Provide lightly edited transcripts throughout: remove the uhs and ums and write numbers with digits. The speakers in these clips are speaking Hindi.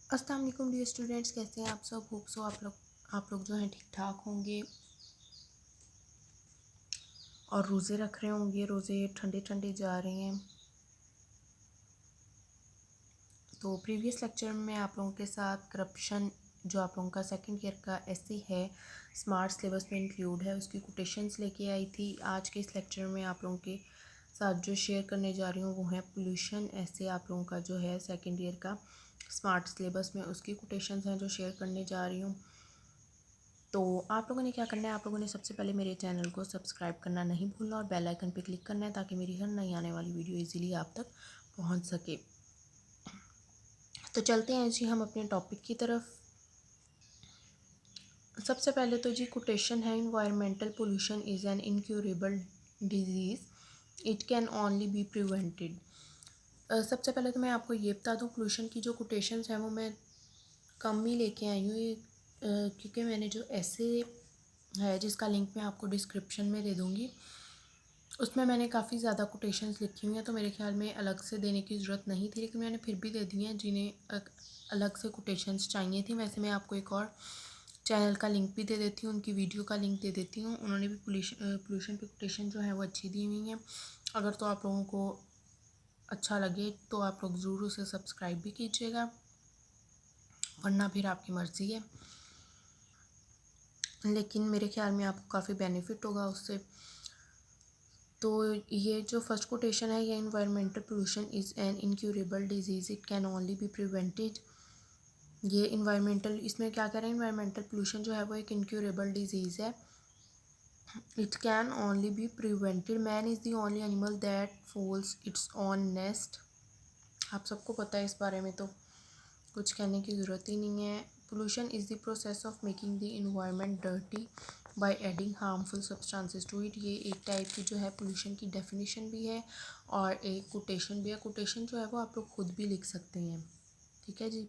अस्सलाम वालेकुम डियर स्टूडेंट्स, कैसे हैं आप सब। होप सो आप लोग जो हैं ठीक ठाक होंगे और रोज़े रख रहे होंगे। रोज़े ठंडे ठंडे जा रहे हैं। तो प्रीवियस लेक्चर में आप लोगों के साथ करप्शन जो आप लोगों का सेकंड ईयर का ऐसे है स्मार्ट सिलेबस में इंक्लूड है, उसकी कोटेशंस लेके आई थी। आज के इस लेक्चर में आप लोगों के साथ जो शेयर करने जा रही हूँ वो है पोल्यूशन ऐसे आप लोगों का जो है सेकंड ईयर का स्मार्ट सिलेबस में उसकी कोटेशंस हैं जो शेयर करने जा रही हूँ। तो आप लोगों ने क्या करना है, आप लोगों ने सबसे पहले मेरे चैनल को सब्सक्राइब करना नहीं भूलना और बेल आइकन पे क्लिक करना है ताकि मेरी हर नई आने वाली वीडियो इजीली आप तक पहुंच सके। तो चलते हैं जी हम अपने टॉपिक की तरफ। सबसे पहले तो जी कोटेशन है, environmental pollution is an incurable disease, it can only be prevented. सबसे पहले तो मैं आपको ये बता दूँ, पोल्यूशन की जो कोटेशंस हैं वो मैं कम ही लेके आई हूँ क्योंकि मैंने जो ऐसे है जिसका लिंक मैं आपको डिस्क्रिप्शन में दे दूँगी, उसमें मैंने काफ़ी ज़्यादा कोटेशंस लिखी हुई हैं, तो मेरे ख्याल में अलग से देने की ज़रूरत नहीं थी, लेकिन मैंने फिर भी दे दी हैं जिन्हें अलग से कोटेशंस चाहिए थी। वैसे मैं आपको एक और चैनल का लिंक भी दे देती हूँ, उनकी वीडियो का लिंक दे देती हूँ। उन्होंने भी पोल्यूशन पे कोटेशन जो है वो अच्छी दी हुई हैं। अगर तो आप लोगों को अच्छा लगे तो आप लोग ज़रूर उसे सब्सक्राइब भी कीजिएगा, वरना फिर आपकी मर्ज़ी है, लेकिन मेरे ख्याल में आपको काफ़ी बेनिफिट होगा उससे। तो ये जो फर्स्ट कोटेशन है, ये environmental pollution is an incurable disease, it can only be prevented. ये इन्वायरमेंटल, इसमें क्या कह रहे हैं, इन्वायरमेंटल पोल्यूशन जो है वो एक इनक्यूरेबल डिजीज़ है, it can only be prevented. Man is the only animal that fouls its own nest. आप सबको पता है इस बारे में, तो कुछ कहने की ज़रूरत ही नहीं है। Pollution is the process of making the environment dirty by adding harmful substances to it. ये एक टाइप की जो है पोल्यूशन की डेफिनेशन भी है और एक कोटेशन भी है। कोटेशन जो है वो आप लोग खुद भी लिख सकते हैं, ठीक है जी।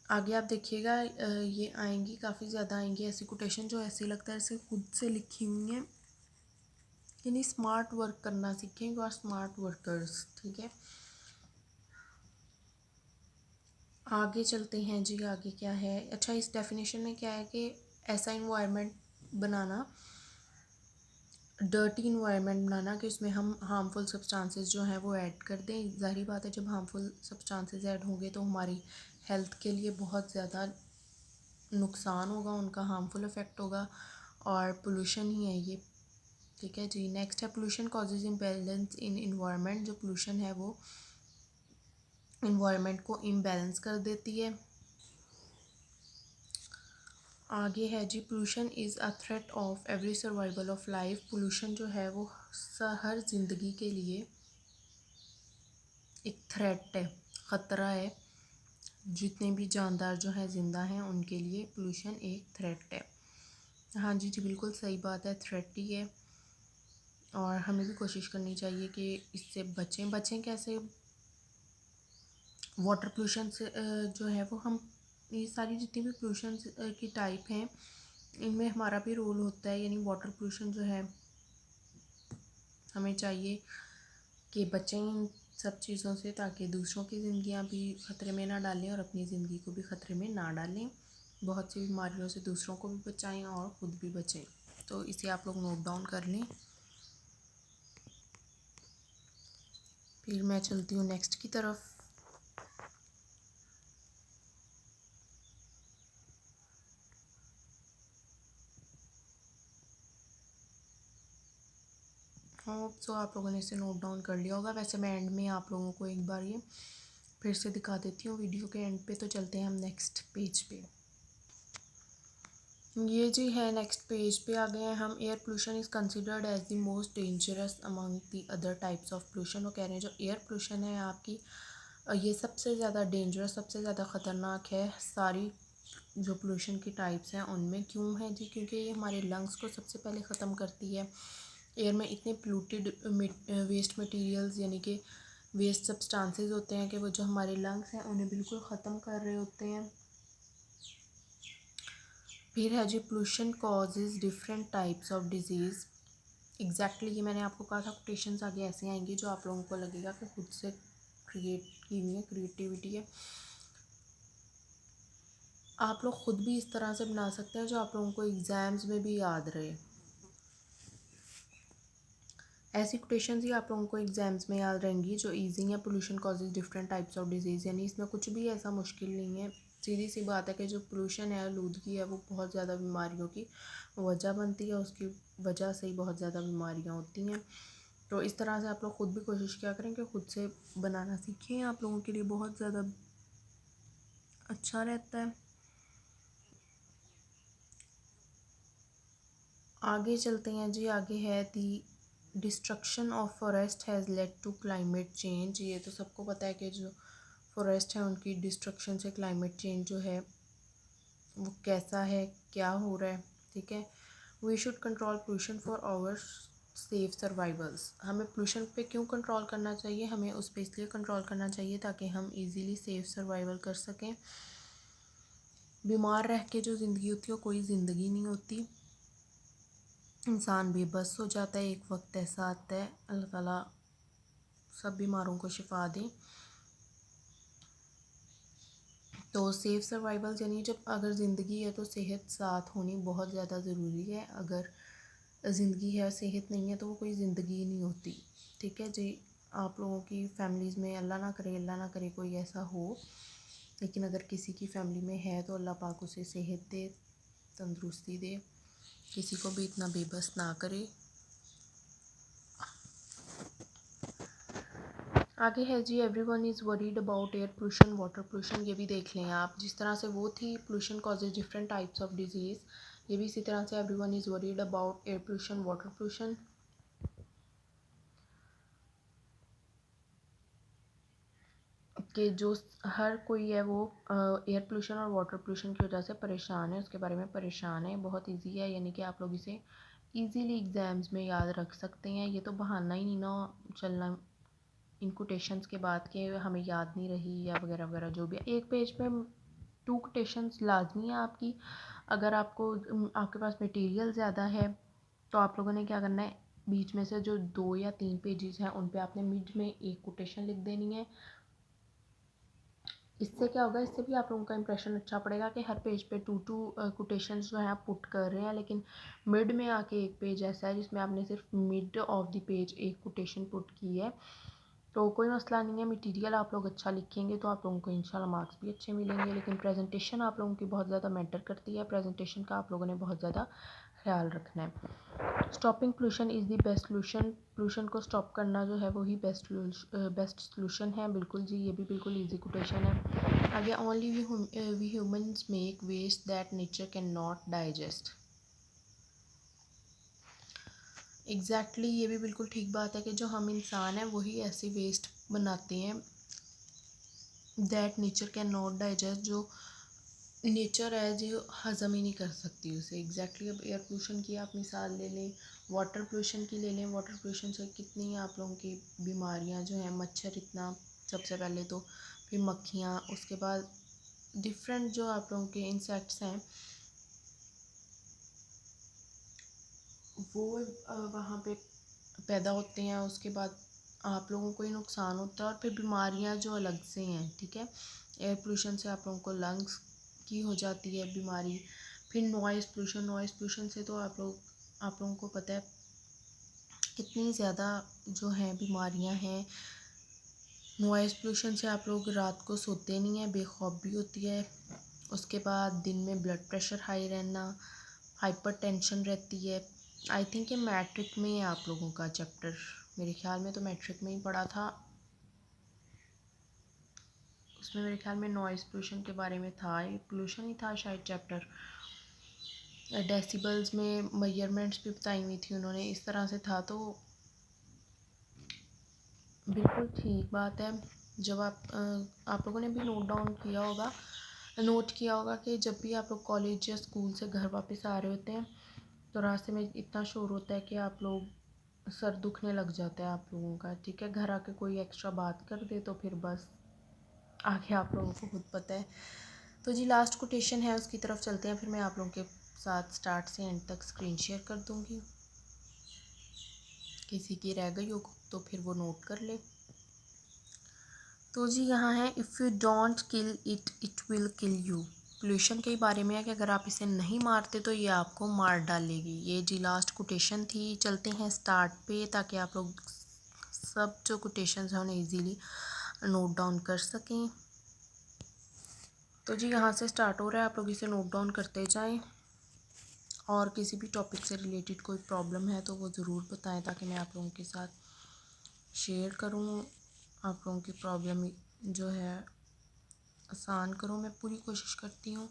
आगे आप देखिएगा ये आएंगी, काफ़ी ज़्यादा आएंगी ऐसी कोटेशन जो ऐसे लगता है ऐसे खुद से लिखी हुई हैं। यानी स्मार्ट वर्क करना सीखें, यू आर स्मार्ट वर्कर्स, ठीक है। आगे चलते हैं जी। आगे क्या है, अच्छा इस डेफिनेशन में क्या है कि ऐसा इन्वायरमेंट बनाना, डर्टी इन्वायरमेंट बनाना कि उसमें हम हार्मफुल सब्सटेंसेस जो हैं वो ऐड कर दें। ज़ाहिर बात है, जब हार्मफुल सब्सटेंसेस ऐड होंगे तो हमारी हेल्थ के लिए बहुत ज़्यादा नुकसान होगा, उनका हार्मफुल इफ़ेक्ट होगा, और पोल्यूशन ही है ये, ठीक है जी। नेक्स्ट है pollution causes imbalance in environment. जो पोल्यूशन है वो इन्वायरमेंट को इम्बैलेंस कर देती है। आगे है जी, pollution is a threat of every survival of life. Pollution जो है वो हर ज़िंदगी के लिए एक थ्रेट है, ख़तरा है। जितने भी जानदार जो हैं ज़िंदा हैं उनके लिए पोल्यूशन एक थ्रेट है। हाँ जी जी, बिल्कुल सही बात है, थ्रेट ही है, और हमें भी कोशिश करनी चाहिए कि इससे बचें कैसे। वाटर पोल्यूशन से जो है वो हम, ये सारी जितनी भी पोल्यूशन की टाइप हैं इनमें हमारा भी रोल होता है। यानी वाटर पोल्यूशन जो है हमें चाहिए कि बचें इन सब चीज़ों से, ताकि दूसरों की ज़िंदगियां भी ख़तरे में ना डालें और अपनी ज़िंदगी को भी ख़तरे में ना डालें। बहुत सी बीमारियों से दूसरों को भी बचाएं और ख़ुद भी बचें। तो इसे आप लोग नोट डाउन कर लें। फिर मैं चलती हूँ नेक्स्ट की तरफ। होप सो आप लोगों ने इसे नोट डाउन कर लिया होगा। वैसे मैं एंड में आप लोगों को एक बार ये फिर से दिखा देती हूँ वीडियो के एंड पे। तो चलते हैं हम नेक्स्ट पेज पे। ये जी है, नेक्स्ट पेज पे आ गए हैं हम। Air pollution is considered as the most dangerous among the other types of pollution. वो कह रहे हैं जो एयर पोल्यूशन है आपकी, ये सबसे ज़्यादा डेंजरस, सबसे ज़्यादा ख़तरनाक है सारी जो पोल्यूशन की टाइप्स हैं उनमें। क्यों है जी, क्योंकि ये हमारे लंग्स को सबसे पहले ख़त्म करती है। एयर में इतने पोल्यूटेड वेस्ट मटेरियल्स यानी कि वेस्ट सब्सटेंसेस होते हैं कि वो जो हमारे लंग्स हैं उन्हें बिल्कुल ख़त्म कर रहे होते हैं। फिर है जी, pollution causes different types of diseases. Exactly ये मैंने आपको कहा था, कोटेशंस आगे ऐसे आएंगी जो आप लोगों को लगेगा कि खुद से क्रिएट की हुई है, क्रिएटिविटी है। आप लोग ख़ुद भी इस तरह से बना सकते हैं जो आप लोगों को एग्ज़ाम्स में भी याद रहे। ऐसी कोटेशंस ही आप लोगों को एग्ज़ाम्स में याद रहेंगी जो ईजी हैं। Pollution causes different types of disease, यानी इसमें कुछ भी ऐसा मुश्किल नहीं है। सीधी सी बात है कि जो पोल्यूशन है, आलूदगी है, वो बहुत ज़्यादा बीमारियों की वजह बनती है। उसकी वजह से ही बहुत ज़्यादा बीमारियाँ होती हैं। तो इस तरह से आप लोग ख़ुद भी कोशिश किया करें कि ख़ुद से बनाना सीखें, आप लोगों के लिए बहुत ज़्यादा अच्छा रहता है। आगे चलते हैं जी। आगे है the destruction of forest has led to climate change. ये तो सबको पता है कि जो फॉरेस्ट है उनकी डिस्ट्रक्शन से क्लाइमेट चेंज जो है वो कैसा है, क्या हो रहा है, ठीक है। We should control pollution for our safe survivals. हमें पोल्यूशन पे क्यों कंट्रोल करना चाहिए? हमें उस पर इसलिए कंट्रोल करना चाहिए ताकि हम इजीली सेफ सर्वाइवल कर सकें। बीमार रह के जो ज़िंदगी होती है वो कोई ज़िंदगी नहीं होती। इंसान बेबस हो जाता है। एक वक्त ऐसा आता है, अल्लाह ताला सब बीमारों को शिफा दे। तो सेफ़ सर्वाइवल यानी जब अगर ज़िंदगी है तो सेहत साथ होनी बहुत ज़्यादा ज़रूरी है। अगर ज़िंदगी है, सेहत नहीं है, तो वो कोई ज़िंदगी नहीं होती, ठीक है जी। आप लोगों की फैमिलीज़ में अल्लाह ना करे कोई ऐसा हो, लेकिन अगर किसी की फैमिली में है तो अल्लाह पाक उसे सेहत दे, तंदुरुस्ती दे, किसी को भी इतना बेबस ना करे। आगे है जी everyone is worried about air pollution, water pollution. ये भी देख लें आप। जिस तरह से वो थी pollution causes different types of disease, ये भी इसी तरह से everyone is worried about air pollution, water pollution. कि जो हर कोई है वो एयर पोल्यूशन और वाटर पोल्यूशन की वजह से परेशान है, उसके बारे में परेशान है। बहुत इजी है, यानी कि आप लोग इसे इजीली एग्ज़ाम्स में याद रख सकते हैं। ये तो बहाना ही नहीं ना चलना इन कोटेशंस के बाद के हमें याद नहीं रही या वगैरह वगैरह जो भी है। एक पेज पे 2 कोटेशंस लाजमी है आपकी। अगर आपके पास मटेरियल ज़्यादा है तो आप लोगों ने क्या करना है, बीच में से जो 2 या 3 पेजेस हैं उन पे आपने मिड में एक कोटेशन लिख देनी है। इससे क्या होगा, इससे भी आप लोगों का इंप्रेशन अच्छा पड़ेगा कि हर पेज पे 2 कोटेशंस जो हैं आप पुट कर रहे हैं। लेकिन मिड में आके एक पेज ऐसा है जिसमें आपने सिर्फ मिड ऑफ द पेज एक कोटेशन पुट की है। तो कोई मसला नहीं है, मटेरियल आप लोग अच्छा लिखेंगे तो आप लोगों को इंशाल्लाह मार्क्स भी अच्छे मिलेंगे। लेकिन प्रेजेंटेशन आप लोगों की बहुत ज़्यादा मैटर करती है। प्रेजेंटेशन का आप लोगों ने बहुत ज़्यादा ख्याल रखना है। Stopping pollution is the best solution. Pollution को स्टॉप करना जो है वही बेस्ट सोल्यूशन है। बिल्कुल जी, ये भी बिल्कुल ईजी कोटेशन है। आगे only we humans make waste that nature can not digest. Exactly ये भी बिल्कुल ठीक बात है कि जो हम इंसान हैं वही ऐसे वेस्ट बनाते हैं that nature can not digest, जो नेचर है जो हज़म ही नहीं कर सकती उसे। एग्जैक्टली अब एयर पोल्यूशन की आप मिसाल ले लें, वाटर पोल्यूशन की ले लें। वाटर पोल्यूशन से कितनी आप लोगों की बीमारियां जो हैं, मच्छर इतना सबसे पहले तो, फिर मक्खियाँ, उसके बाद डिफरेंट जो आप लोगों के इंसेक्ट्स हैं वो वहाँ पे पैदा होते हैं। उसके बाद आप लोगों को ही नुकसान होता है और फिर बीमारियाँ जो अलग से हैं, ठीक है। एयर पोल्यूशन से आप लोगों को लंग्स की हो जाती है बीमारी। फिर नॉइज़ पोल्यूशन से तो आप लोगों को पता है कितनी ज़्यादा जो हैं बीमारियाँ हैं। नॉइज़ पोल्यूशन से आप लोग रात को सोते नहीं हैं, बेखौफ भी होती है। उसके बाद दिन में ब्लड प्रेशर हाई रहना, हाइपर टेंशन रहती है। आई थिंक ये मैट्रिक में है आप लोगों का चैप्टर, मेरे ख्याल में तो मैट्रिक में ही पढ़ा था। उसमें मेरे ख्याल में नॉइज़ पोल्यूशन के बारे में था, ये पोल्यूशन ही था शायद चैप्टर। डेसिबल्स में मेजरमेंट्स भी बताई हुई थी उन्होंने, इस तरह से था। तो बिल्कुल ठीक बात है। जब आप लोगों ने भी नोट किया होगा कि जब भी आप लोग कॉलेज या स्कूल से घर वापस आ रहे होते हैं तो रास्ते में इतना शोर होता है कि आप लोग सर दुखने लग जाता है आप लोगों का, ठीक है। घर आके कोई एक्स्ट्रा बात कर दे तो फिर बस आगे आप लोगों को खुद पता है। तो जी लास्ट कोटेशन है, उसकी तरफ चलते हैं, फिर मैं आप लोगों के साथ स्टार्ट से एंड तक स्क्रीन शेयर कर दूँगी। किसी की रह गई हो तो फिर वो नोट कर ले। तो जी यहाँ है, if you don't kill it it will kill you. Pollution के बारे में है कि अगर आप इसे नहीं मारते तो ये आपको मार डालेगी। ये जी लास्ट कोटेशन थी। चलते हैं स्टार्ट पे, ताकि आप लोग सब जो कोटेशंस हैं उन्हें इजीली नोट डाउन कर सकें। तो जी यहाँ से स्टार्ट हो रहा है, आप लोग इसे नोट डाउन करते जाएं। और किसी भी टॉपिक से रिलेटेड कोई प्रॉब्लम है तो वो ज़रूर बताएं, ताकि मैं आप लोगों के साथ शेयर करूँ, आप लोगों की प्रॉब्लम जो है आसान करूँ। मैं पूरी कोशिश करती हूँ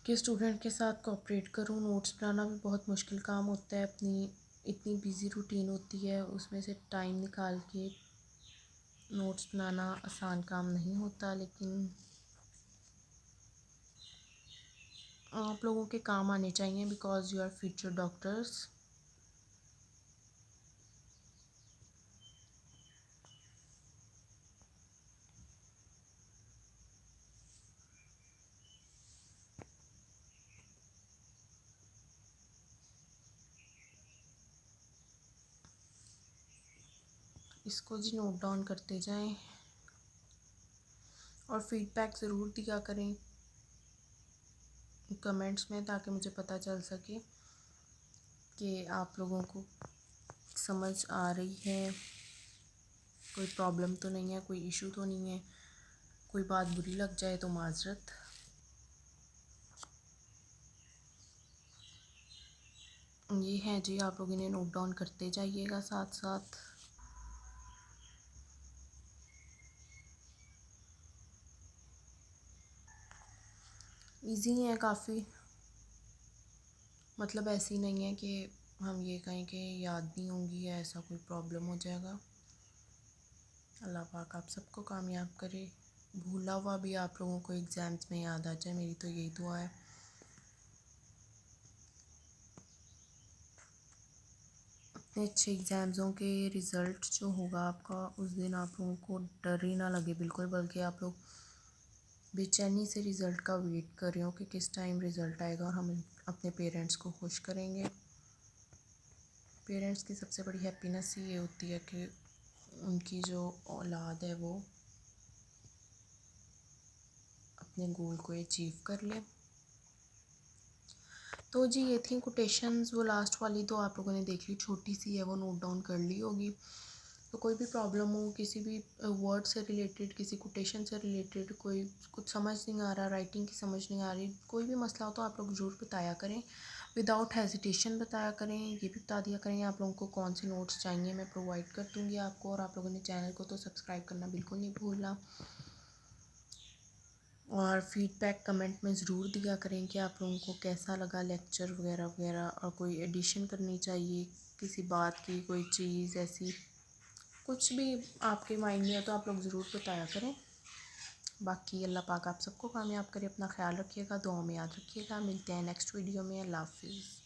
कि स्टूडेंट के साथ कोऑपरेट करूँ। नोट्स बनाना भी बहुत मुश्किल काम होता है, अपनी इतनी बिज़ी रूटीन होती है, उसमें से टाइम निकाल के नोट्स बनाना आसान काम नहीं होता, लेकिन आप लोगों के काम आने चाहिए, because you are future doctors. इसको जी नोट डाउन करते जाएं और फीडबैक ज़रूर दिया करें कमेंट्स में, ताकि मुझे पता चल सके कि आप लोगों को समझ आ रही है, कोई प्रॉब्लम तो नहीं है, कोई इशू तो नहीं है, कोई बात बुरी लग जाए तो माजरत। ये है जी, आप लोग इन्हें नोट डाउन करते जाइएगा साथ साथ। इजी है काफ़ी, मतलब ऐसी नहीं है कि हम ये कहें कि याद नहीं होंगी या ऐसा कोई प्रॉब्लम हो जाएगा। अल्लाह पाक आप सबको कामयाब करे, भूला हुआ भी आप लोगों को एग्ज़ाम्स में याद आ जाए, मेरी तो यही दुआ है। अपने अच्छे एग्ज़ाम्सों के रिज़ल्ट जो होगा आपका, उस दिन आप लोगों को डर ही ना लगे बिल्कुल, बल्कि आप लोग बेचैनी से रिज़ल्ट का वेट कर रहे हो कि किस टाइम रिज़ल्ट आएगा और हम अपने पेरेंट्स को खुश करेंगे। पेरेंट्स की सबसे बड़ी हैप्पीनेस ये होती है कि उनकी जो औलाद है वो अपने गोल को अचीव कर ले। तो जी ये थी कोटेशंस, वो लास्ट वाली तो आप लोगों ने देख ली, छोटी सी है, वो नोट डाउन कर ली होगी। तो कोई भी प्रॉब्लम हो, किसी भी वर्ड से रिलेटेड, किसी कोटेशन से रिलेटेड, कोई कुछ समझ नहीं आ रहा, राइटिंग की समझ नहीं आ रही, कोई भी मसला हो तो आप लोग ज़रूर बताया करें, विदाउट हेजिटेशन बताया करें। ये भी बता दिया करें आप लोगों को कौन से नोट्स चाहिए, मैं प्रोवाइड कर दूँगी आपको। और आप लोगों ने चैनल को तो सब्सक्राइब करना बिल्कुल नहीं भूलना, और फीडबैक कमेंट में ज़रूर दिया करें कि आप लोगों को कैसा लगा लेक्चर वगैरह वगैरह, और कोई एडिशन करनी चाहिए किसी बात की, कोई चीज़ ऐसी कुछ भी आपके माइंड में है तो आप लोग ज़रूर बताया करें। बाकी अल्लाह पाक आप सबको कामयाब करे, अपना ख्याल रखिएगा, दुआ में याद रखिएगा। मिलते हैं नेक्स्ट वीडियो में। अल्लाह हाफिज़।